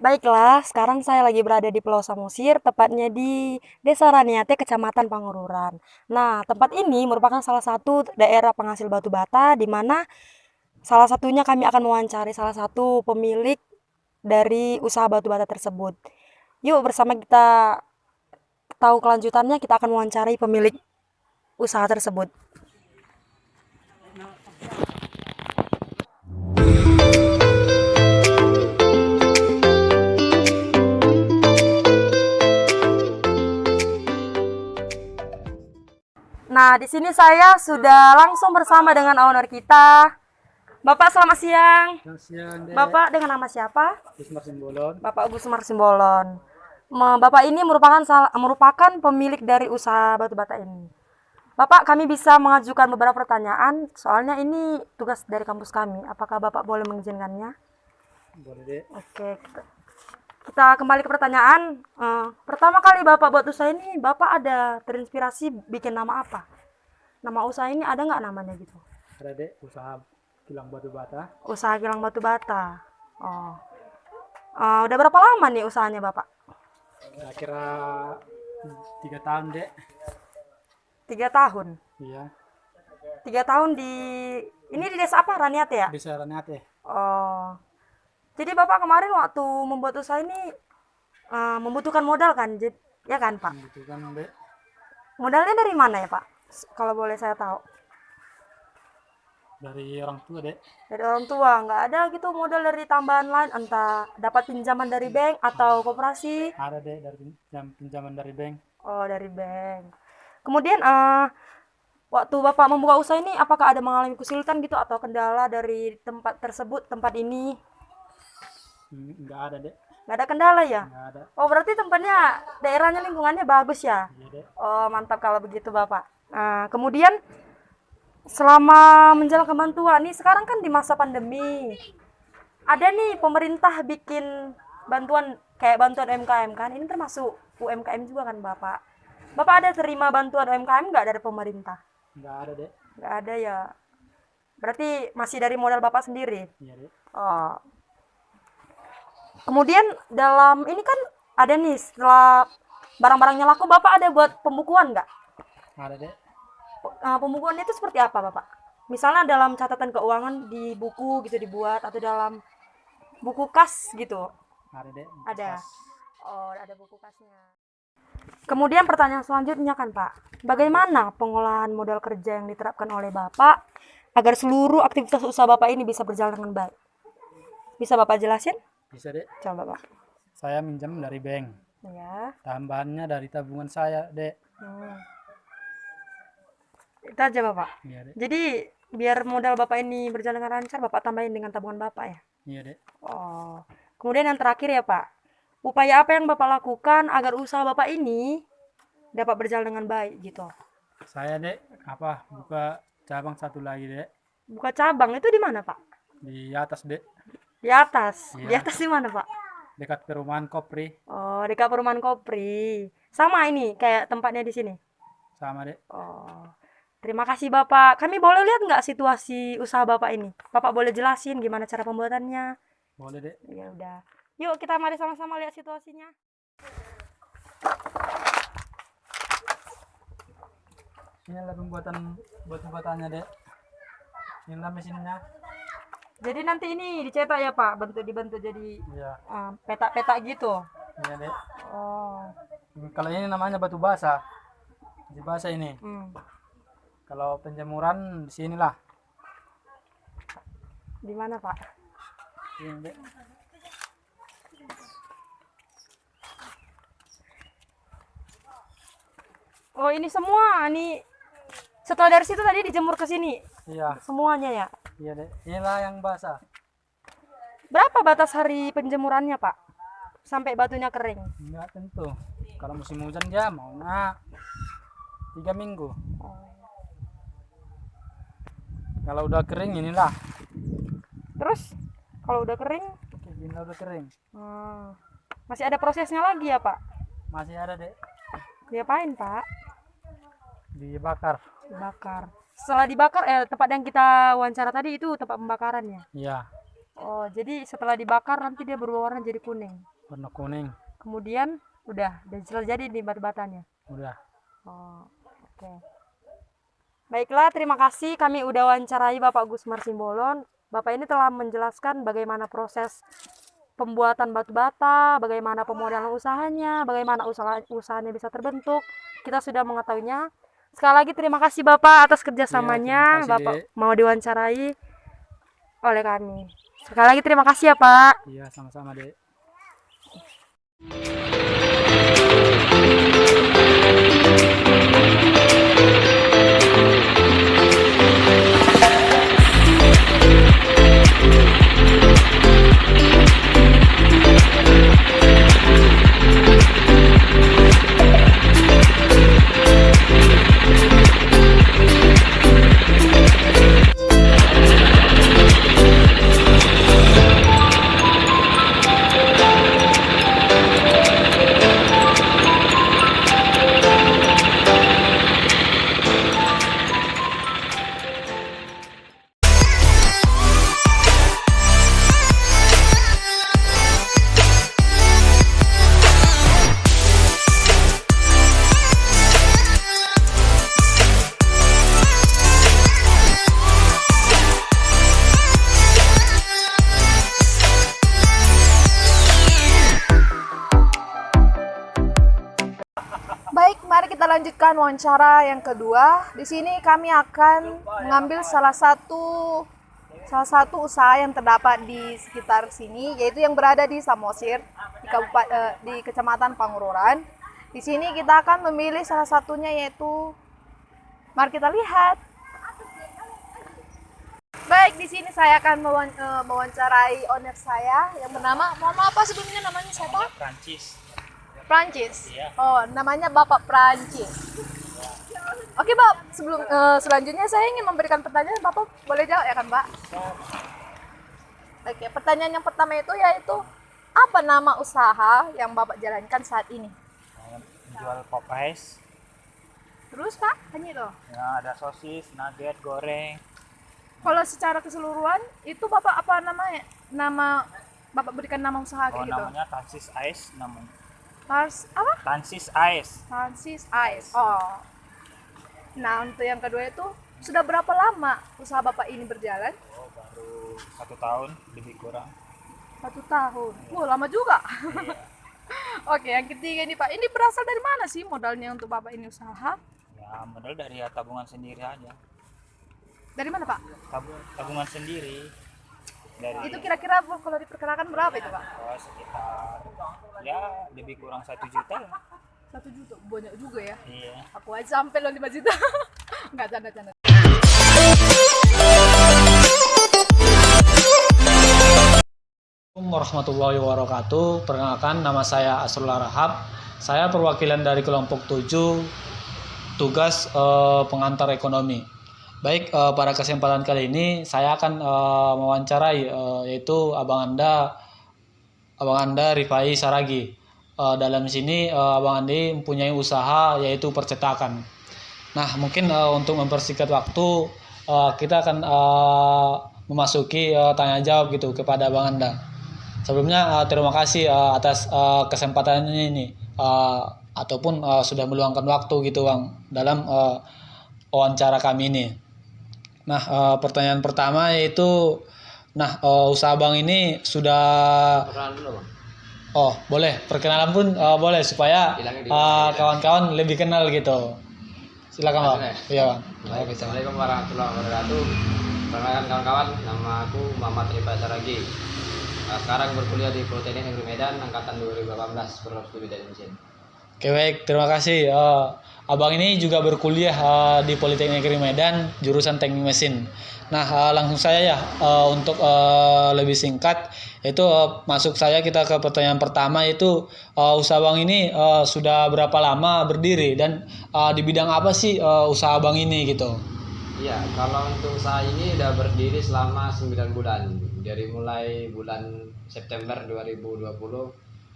Baiklah, sekarang saya lagi berada di Pulau Samosir, tepatnya di Desa Raniate, Kecamatan Pangururan. Nah, tempat ini merupakan salah satu daerah penghasil batu bata, di mana salah satunya kami akan mewawancari salah satu pemilik dari usaha batu bata tersebut. Yuk, bersama kita tahu kelanjutannya, kita akan mewawancari pemilik usaha tersebut. Nah, di sini saya sudah langsung bersama dengan owner kita. Bapak, selamat siang. Selamat siang, Dek. Bapak dengan nama siapa? Wismar Simbolon. Bapak Agus Semar Simbolon. Bapak ini merupakan pemilik dari usaha batu bata ini. Bapak, kami bisa mengajukan beberapa pertanyaan, soalnya ini tugas dari kampus kami. Apakah Bapak boleh mengizinkannya? Boleh, Dek. Oke, kita kembali ke pertanyaan. Pertama kali Bapak buat usaha ini, Bapak ada terinspirasi bikin nama apa? Nama usaha ini ada nggak namanya gitu? Ada, Dek, usaha kilang batu bata. Usaha kilang batu bata. Oh. Udah berapa lama nih usahanya Bapak? Kira-kira 3 tahun, Dek. 3 tahun. Iya. 3 tahun ini di desa apa? Raniate ya? Bisa Ranate. Oh. Jadi Bapak kemarin waktu membuat usaha ini membutuhkan modal kan? Ya kan Pak? Gitu kan, Dek. Modalnya dari mana ya Pak? Kalau boleh saya tahu. Dari orang tua, Dek. Dari orang tua, nggak ada gitu modal dari tambahan lain, entah dapat pinjaman dari bank atau koperasi. Ada, Dek, dari pinjaman dari bank. Oh, dari bank. Kemudian waktu Bapak membuka usaha ini, apakah ada mengalami kesulitan gitu atau kendala dari tempat tersebut, tempat ini? Enggak ada, Dek. Nggak ada kendala ya? Enggak ada. Oh, berarti tempatnya, daerahnya, lingkungannya bagus ya? Iya, Dek. Oh, mantap kalau begitu Bapak. Kemudian selama menjalankan bantuan nih, sekarang kan di masa pandemi, ada nih pemerintah bikin bantuan kayak bantuan UMKM kan? Ini termasuk UMKM juga kan Bapak? Bapak ada terima bantuan UMKM nggak dari pemerintah? Enggak ada, Dek. Nggak ada ya. Berarti masih dari modal Bapak sendiri. Iya, Dek. Oh. Kemudian dalam ini kan ada nih, setelah barang-barangnya laku, Bapak ada buat pembukuan nggak? Ada, Dek. Pembukuan itu seperti apa Bapak? Misalnya dalam catatan keuangan di buku gitu dibuat, atau dalam buku kas gitu? Ada, Dek. Ada. Oh, ada buku kasnya. Kemudian pertanyaan selanjutnya kan Pak, bagaimana pengolahan modal kerja yang diterapkan oleh Bapak agar seluruh aktivitas usaha Bapak ini bisa berjalan dengan baik? Bisa Bapak jelasin? Bisa, Dek. Coba Pak. Saya minjam dari bank. Ya. Tambahannya dari tabungan saya, Dek. Itu aja Bapak. Iya, Dek. Jadi biar modal Bapak ini berjalan dengan lancar, Bapak tambahin dengan tabungan Bapak ya? Iya, Dek. Oh. Kemudian yang terakhir ya Pak, upaya apa yang Bapak lakukan agar usaha Bapak ini dapat berjalan dengan baik gitu? Saya, Dek, buka cabang satu lagi, Dek. Buka cabang itu di mana Pak? Di atas, Dek. Di atas. Iya. Di atas di mana Pak? Dekat perumahan Kopri. Oh, dekat perumahan Kopri. Sama ini kayak tempatnya di sini. Sama, Dek. Oh. Terima kasih Bapak. Kami boleh lihat nggak situasi usaha Bapak ini? Bapak boleh jelasin gimana cara pembuatannya? Boleh, Dek. Ya udah. Yuk kita mari sama-sama lihat situasinya. Inilah buat-buatannya, Dek. Inilah mesinnya. Jadi nanti ini dicetak ya Pak, dibentuk jadi Iya. petak-petak gitu. Iya, Dek. Oh. Kalau ini namanya batu basa. Batu basa ini. Kalau penjemuran di sinilah. Di mana Pak? Ini, Dek. Oh, ini semua nih. Setelah dari situ tadi dijemur ke sini. Iya. Semuanya ya. Iya, Dek. Inilah yang basah. Berapa batas hari penjemurannya Pak? Sampai batunya kering. Enggak tentu. Kalau musim hujan dia maunya 3 minggu. Kalau udah kering inilah. Terus kalau udah kering, Inilah udah kering. masih ada prosesnya lagi ya Pak? Masih ada, Dek. Diapain Pak? Dibakar. Dibakar. Setelah dibakar, tempat yang kita wawancara tadi itu tempat pembakarannya. Iya. Oh, jadi setelah dibakar nanti dia berubah warna jadi kuning. warna kuning. Kemudian udah jadi di batu batanya. Udah. Oh, oke. Baiklah, terima kasih. Kami udah wawancarai Bapak Gusmar Simbolon. Bapak ini telah menjelaskan bagaimana proses pembuatan batu bata, bagaimana pemodelan usahanya, bagaimana usahanya bisa terbentuk. Kita sudah mengetahuinya. Sekali lagi terima kasih Bapak atas kerjasamanya. Iya, terima kasih, Bapak Dek. mau diwawancarai oleh kami. Sekali lagi terima kasih ya Pak. Iya, sama-sama, Dek. Baik, mari kita lanjutkan wawancara yang kedua. Di sini kami akan mengambil salah satu usaha yang terdapat di sekitar sini, yaitu yang berada di Samosir, di Kecamatan Pangururan. Di sini kita akan memilih salah satunya, yaitu mari kita lihat. Baik, di sini saya akan mewawancarai owner saya yang bernama, mohon maaf apa sebelumnya namanya siapa? Prancis. Oh, namanya Bapak Prancis. Oke, Pak. Selanjutnya saya ingin memberikan pertanyaan. Bapak boleh jawab ya kan, Pak? Oke, pertanyaan yang pertama itu yaitu apa nama usaha yang Bapak jalankan saat ini? Jual Popeyes. Terus, Pak, hanya itu. Ya, ada sosis, nugget, goreng. Kalau secara keseluruhan itu Bapak apa namanya? Bapak berikan nama usaha kayak gitu. Namanya Tansis Ice namanya. Apa? Tansis Ice. Francis Ice. Oh. Nah, untuk yang kedua itu sudah berapa lama usaha Bapak ini berjalan? Oh, baru 1 tahun lebih kurang. 1 tahun. Wah, lama juga. Oke, yang ketiga ini Pak. Ini berasal dari mana sih modalnya untuk Bapak ini usaha? Ya, modal dari tabungan sendiri aja. Dari mana Pak? Tabungan sendiri. Dari Itu kira-kira kalau diperkirakan berapa itu Pak? sekitar ya lebih kurang 1 juta lah. 1 juta. Banyak juga ya. Iya. Aku aja sampai loh 5 juta. Enggak, canda-canda. Assalamualaikum warahmatullahi wabarakatuh. Perkenalkan, nama saya Asrullah Rahab. Saya perwakilan dari kelompok 7 tugas pengantar ekonomi. Baik, pada kesempatan kali ini saya akan mewawancarai yaitu Abang Anda Rifai Saragi. Dalam sini Abang Andi mempunyai usaha yaitu percetakan. Nah, mungkin untuk mempersingkat waktu kita akan memasuki tanya jawab gitu kepada Abang Anda. Sebelumnya terima kasih atas kesempatannya ini ataupun sudah meluangkan waktu gitu Bang dalam wawancara kami ini. Nah, pertanyaan pertama yaitu usaha Bang ini sudah Oh, boleh. Perkenalan pun boleh supaya kawan-kawan lebih kenal gitu. Silakan, Bang. Iya, Bang. Baik, Assalamualaikum warahmatullahi wabarakatuh. Perkenalkan kawan-kawan, nama aku Muhammad Rifai Saragi. Sekarang berkuliah di Politeknik Negeri Medan angkatan 2018 program studi dari mesin. Oke, baik. Terima kasih. Abang ini juga berkuliah di Politeknik Negeri Medan jurusan Teknik Mesin. Nah, langsung saja ya untuk lebih singkat itu masuk saya kita ke pertanyaan pertama yaitu usaha Bang ini sudah berapa lama berdiri dan di bidang apa sih usaha Bang ini gitu? Iya, kalau untuk usaha ini udah berdiri selama 9 bulan. Dari mulai bulan September 2020,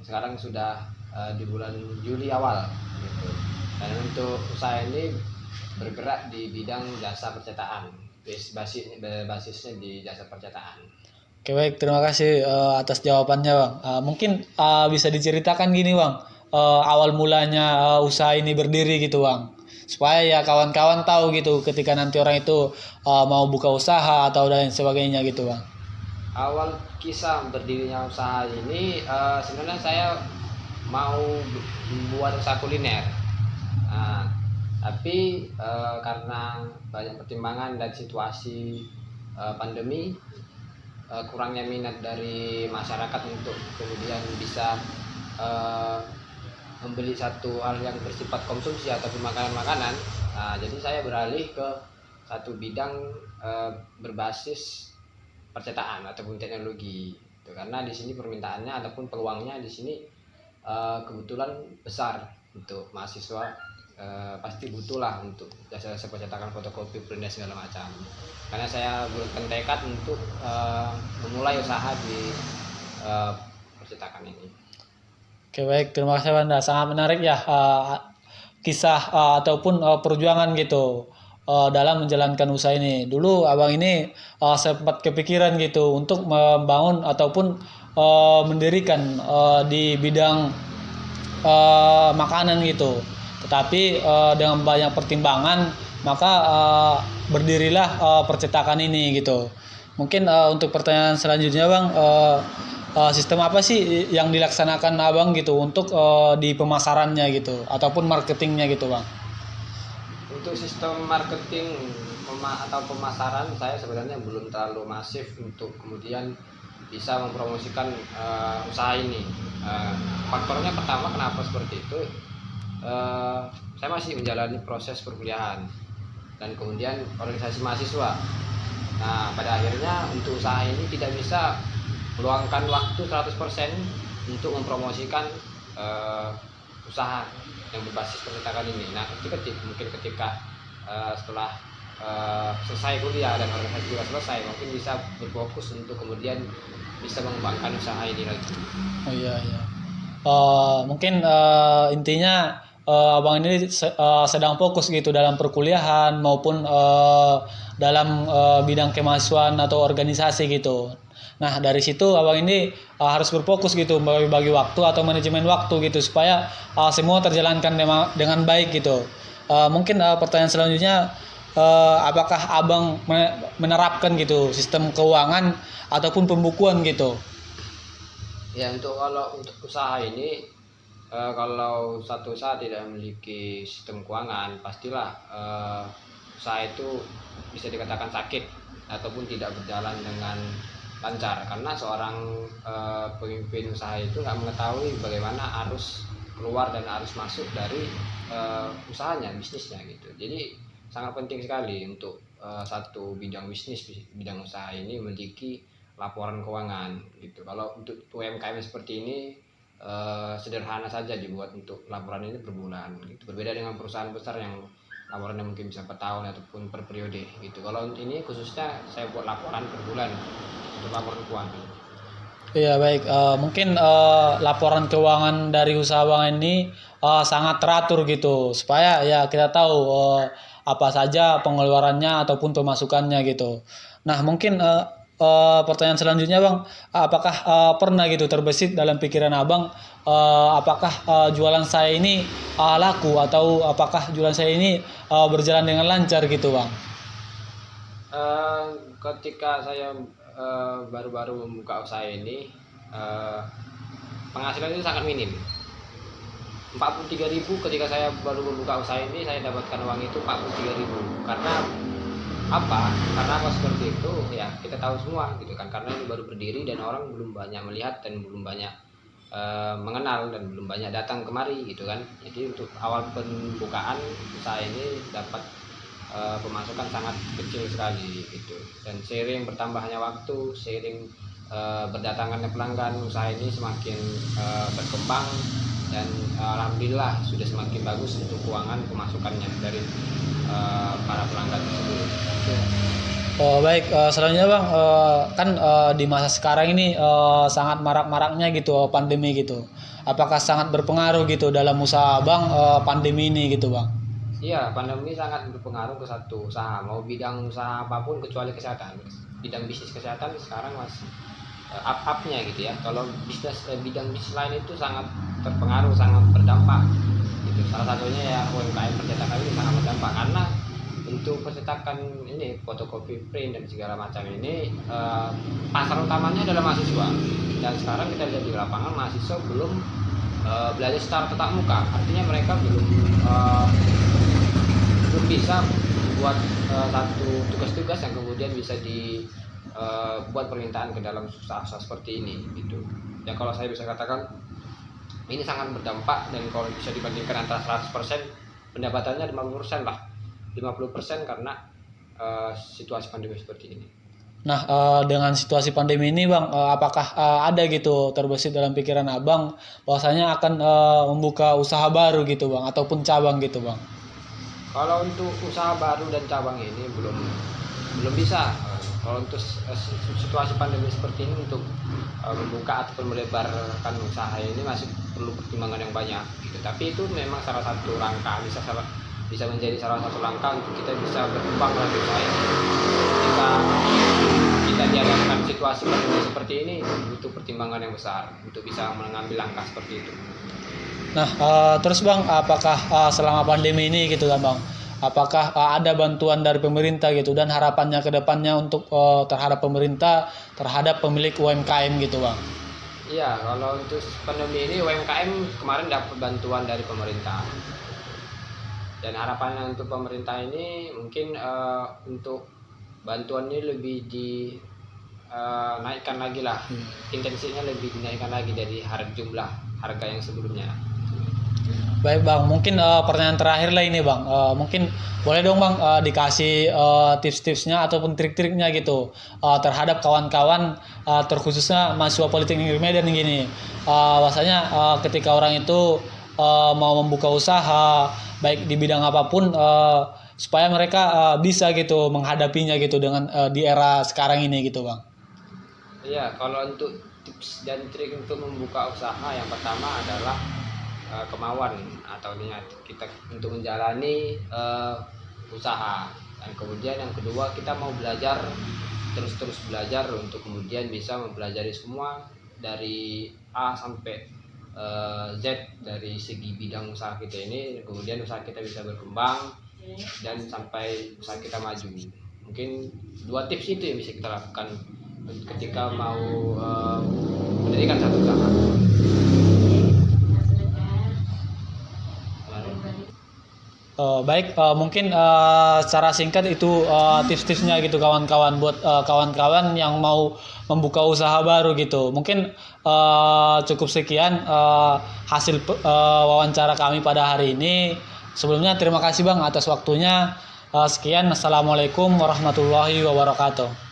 sekarang sudah di bulan Juli awal gitu. Dan untuk usaha ini bergerak di bidang jasa percetakan. Basisnya di jasa percetakan. Oke baik, terima kasih atas jawabannya Bang. Mungkin bisa diceritakan gini Bang, awal mulanya usaha ini berdiri gitu Bang. Supaya ya kawan-kawan tahu gitu ketika nanti orang itu mau buka usaha atau dan sebagainya gitu Bang. Awal kisah berdirinya usaha ini sebenarnya saya mau membuat usaha kuliner. Nah, tapi karena banyak pertimbangan dan situasi pandemi, kurangnya minat dari masyarakat untuk kemudian bisa membeli satu hal yang bersifat konsumsi ataupun makanan-makanan. Nah, jadi saya beralih ke satu bidang berbasis percetakan ataupun teknologi. Karena di sini permintaannya ataupun peluangnya di sini kebetulan besar untuk mahasiswa. Pasti butuh lah untuk jasa-jasa percetakan, fotokopi, print dan segala macam. Karena saya bulatkan tekad untuk memulai usaha di percetakan ini. Oke baik, terima kasih Banda. Sangat menarik ya kisah ataupun perjuangan gitu dalam menjalankan usaha ini. Dulu abang ini sempat kepikiran gitu untuk membangun ataupun mendirikan di bidang makanan gitu. Tetapi dengan banyak pertimbangan maka berdirilah percetakan ini gitu. Mungkin untuk pertanyaan selanjutnya Bang, sistem apa sih yang dilaksanakan Abang gitu untuk di pemasarannya gitu ataupun marketingnya gitu Bang? Untuk sistem marketing atau pemasaran saya sebenarnya belum terlalu masif untuk kemudian bisa mempromosikan usaha ini. Faktornya pertama kenapa seperti itu, saya masih menjalani proses perkuliahan dan kemudian organisasi mahasiswa. Nah, pada akhirnya untuk usaha ini tidak bisa meluangkan waktu 100% untuk mempromosikan usaha yang berbasis percetakan ini. Nah, ketika setelah selesai kuliah dan organisasi juga selesai, mungkin bisa berfokus untuk kemudian bisa mengembangkan usaha ini lagi. Oh iya. Mungkin intinya abang ini sedang fokus gitu dalam perkuliahan maupun dalam bidang kemahasiswaan atau organisasi gitu. Nah dari situ abang ini harus berfokus gitu bagi waktu atau manajemen waktu gitu supaya semua terjalankan dengan baik gitu. Mungkin pertanyaan selanjutnya, apakah abang menerapkan gitu sistem keuangan ataupun pembukuan gitu? Ya, kalau untuk usaha ini, kalau satu usaha tidak memiliki sistem keuangan, pastilah usaha itu bisa dikatakan sakit ataupun tidak berjalan dengan lancar, karena seorang pemimpin usaha itu nggak mengetahui bagaimana arus keluar dan arus masuk dari usahanya, bisnisnya gitu. Jadi sangat penting sekali untuk satu bidang bisnis, bidang usaha ini memiliki laporan keuangan gitu. Kalau untuk UMKM seperti ini sederhana saja dibuat untuk laporan ini per bulan gitu. Berbeda dengan perusahaan besar yang laporannya mungkin bisa per tahun ataupun per periode gitu. Kalau ini khususnya saya buat laporan per bulan untuk laporan keuangan. Iya baik, mungkin laporan keuangan dari usaha abang ini sangat teratur gitu supaya ya kita tahu apa saja pengeluarannya ataupun pemasukannya gitu. Nah mungkin pertanyaan selanjutnya Bang, apakah pernah gitu terbesit dalam pikiran Abang apakah jualan saya ini laku atau apakah jualan saya ini berjalan dengan lancar gitu Bang? Ketika saya baru-baru membuka usaha ini, penghasilan itu sangat minim. 43.000 ketika saya baru membuka usaha ini, saya dapatkan uang itu 43.000. Karena apa seperti itu? Ya kita tahu semua gitu kan, karena ini baru berdiri dan orang belum banyak melihat dan belum banyak mengenal dan belum banyak datang kemari gitu kan. Jadi untuk awal pembukaan usaha ini dapat pemasukan sangat kecil sekali gitu. Dan seiring bertambahnya waktu, seiring berdatangannya pelanggan, usaha ini semakin berkembang dan alhamdulillah sudah semakin bagus untuk keuangan pemasukannya dari para pelanggan tersebut. Baik, selanjutnya Bang, kan di masa sekarang ini sangat marak-maraknya gitu pandemi gitu. Apakah sangat berpengaruh gitu dalam usaha Bang pandemi ini gitu Bang? Iya, pandemi sangat berpengaruh ke satu usaha, mau bidang usaha apapun kecuali kesehatan. Bidang bisnis kesehatan sekarang masih up-upnya gitu ya. Kalau bidang bisnis lain itu sangat terpengaruh, sangat berdampak. Gitu. Salah satunya ya UMKM percetakan ini sangat berdampak karena untuk percetakan ini fotokopi print dan segala macam ini pasar utamanya adalah mahasiswa. Dan sekarang kita lihat di lapangan mahasiswa belum belajar secara tatap muka, artinya mereka belum bisa buat satu tugas-tugas yang kemudian bisa dibuat permintaan ke dalam usaha seperti ini gitu. Ya kalau saya bisa katakan ini sangat berdampak, dan kalau bisa dibandingkan antara 100% pendapatannya 50% lah, 50% karena situasi pandemi seperti ini. Nah, dengan situasi pandemi ini Bang, apakah ada gitu terbesit dalam pikiran Abang bahwasanya akan membuka usaha baru gitu Bang, ataupun cabang gitu Bang? Kalau untuk usaha baru dan cabang ini belum bisa. Kalau untuk situasi pandemi seperti ini untuk membuka ataupun melebarkan usaha ini masih perlu pertimbangan yang banyak gitu. Tapi itu memang salah satu rangka, bisa menjadi salah satu langkah untuk kita bisa berkembang lagi usaha ini. Jika kita dihadapkan situasi pandemi seperti ini, butuh pertimbangan yang besar untuk bisa mengambil langkah seperti itu. Nah, terus Bang, apakah selama pandemi ini gitu kan Bang, apakah ada bantuan dari pemerintah gitu, dan harapannya ke depannya untuk terhadap pemerintah, terhadap pemilik UMKM gitu Bang? Iya, kalau untuk pandemi ini UMKM kemarin dapat bantuan dari pemerintah. Dan harapannya untuk pemerintah ini mungkin untuk bantuan ini lebih dinaikkan lagi lah, intensinya lebih dinaikkan lagi dari jumlah harga yang sebelumnya. Baik Bang, mungkin pertanyaan terakhir lah ini Bang, mungkin boleh dong Bang dikasih tips-tipsnya ataupun trik-triknya gitu terhadap kawan-kawan, terkhususnya mahasiswa Politeknik Medan gini, bahwasanya ketika orang itu mau membuka usaha baik di bidang apapun, supaya mereka bisa gitu menghadapinya gitu dengan di era sekarang ini gitu Bang. Iya, kalau untuk tips dan trik untuk membuka usaha, yang pertama adalah kemauan atau niat kita untuk menjalani usaha, dan kemudian yang kedua kita mau belajar, terus belajar untuk kemudian bisa mempelajari semua dari A sampai Z dari segi bidang usaha kita ini, kemudian usaha kita bisa berkembang dan sampai usaha kita maju. Mungkin 2 tips itu yang bisa kita lakukan ketika mau mendirikan satu usaha. Baik, mungkin secara singkat itu tips-tipsnya gitu kawan-kawan, buat kawan-kawan yang mau membuka usaha baru gitu. Mungkin cukup sekian hasil wawancara kami pada hari ini. Sebelumnya terima kasih Bang atas waktunya. Sekian, Assalamualaikum warahmatullahi wabarakatuh.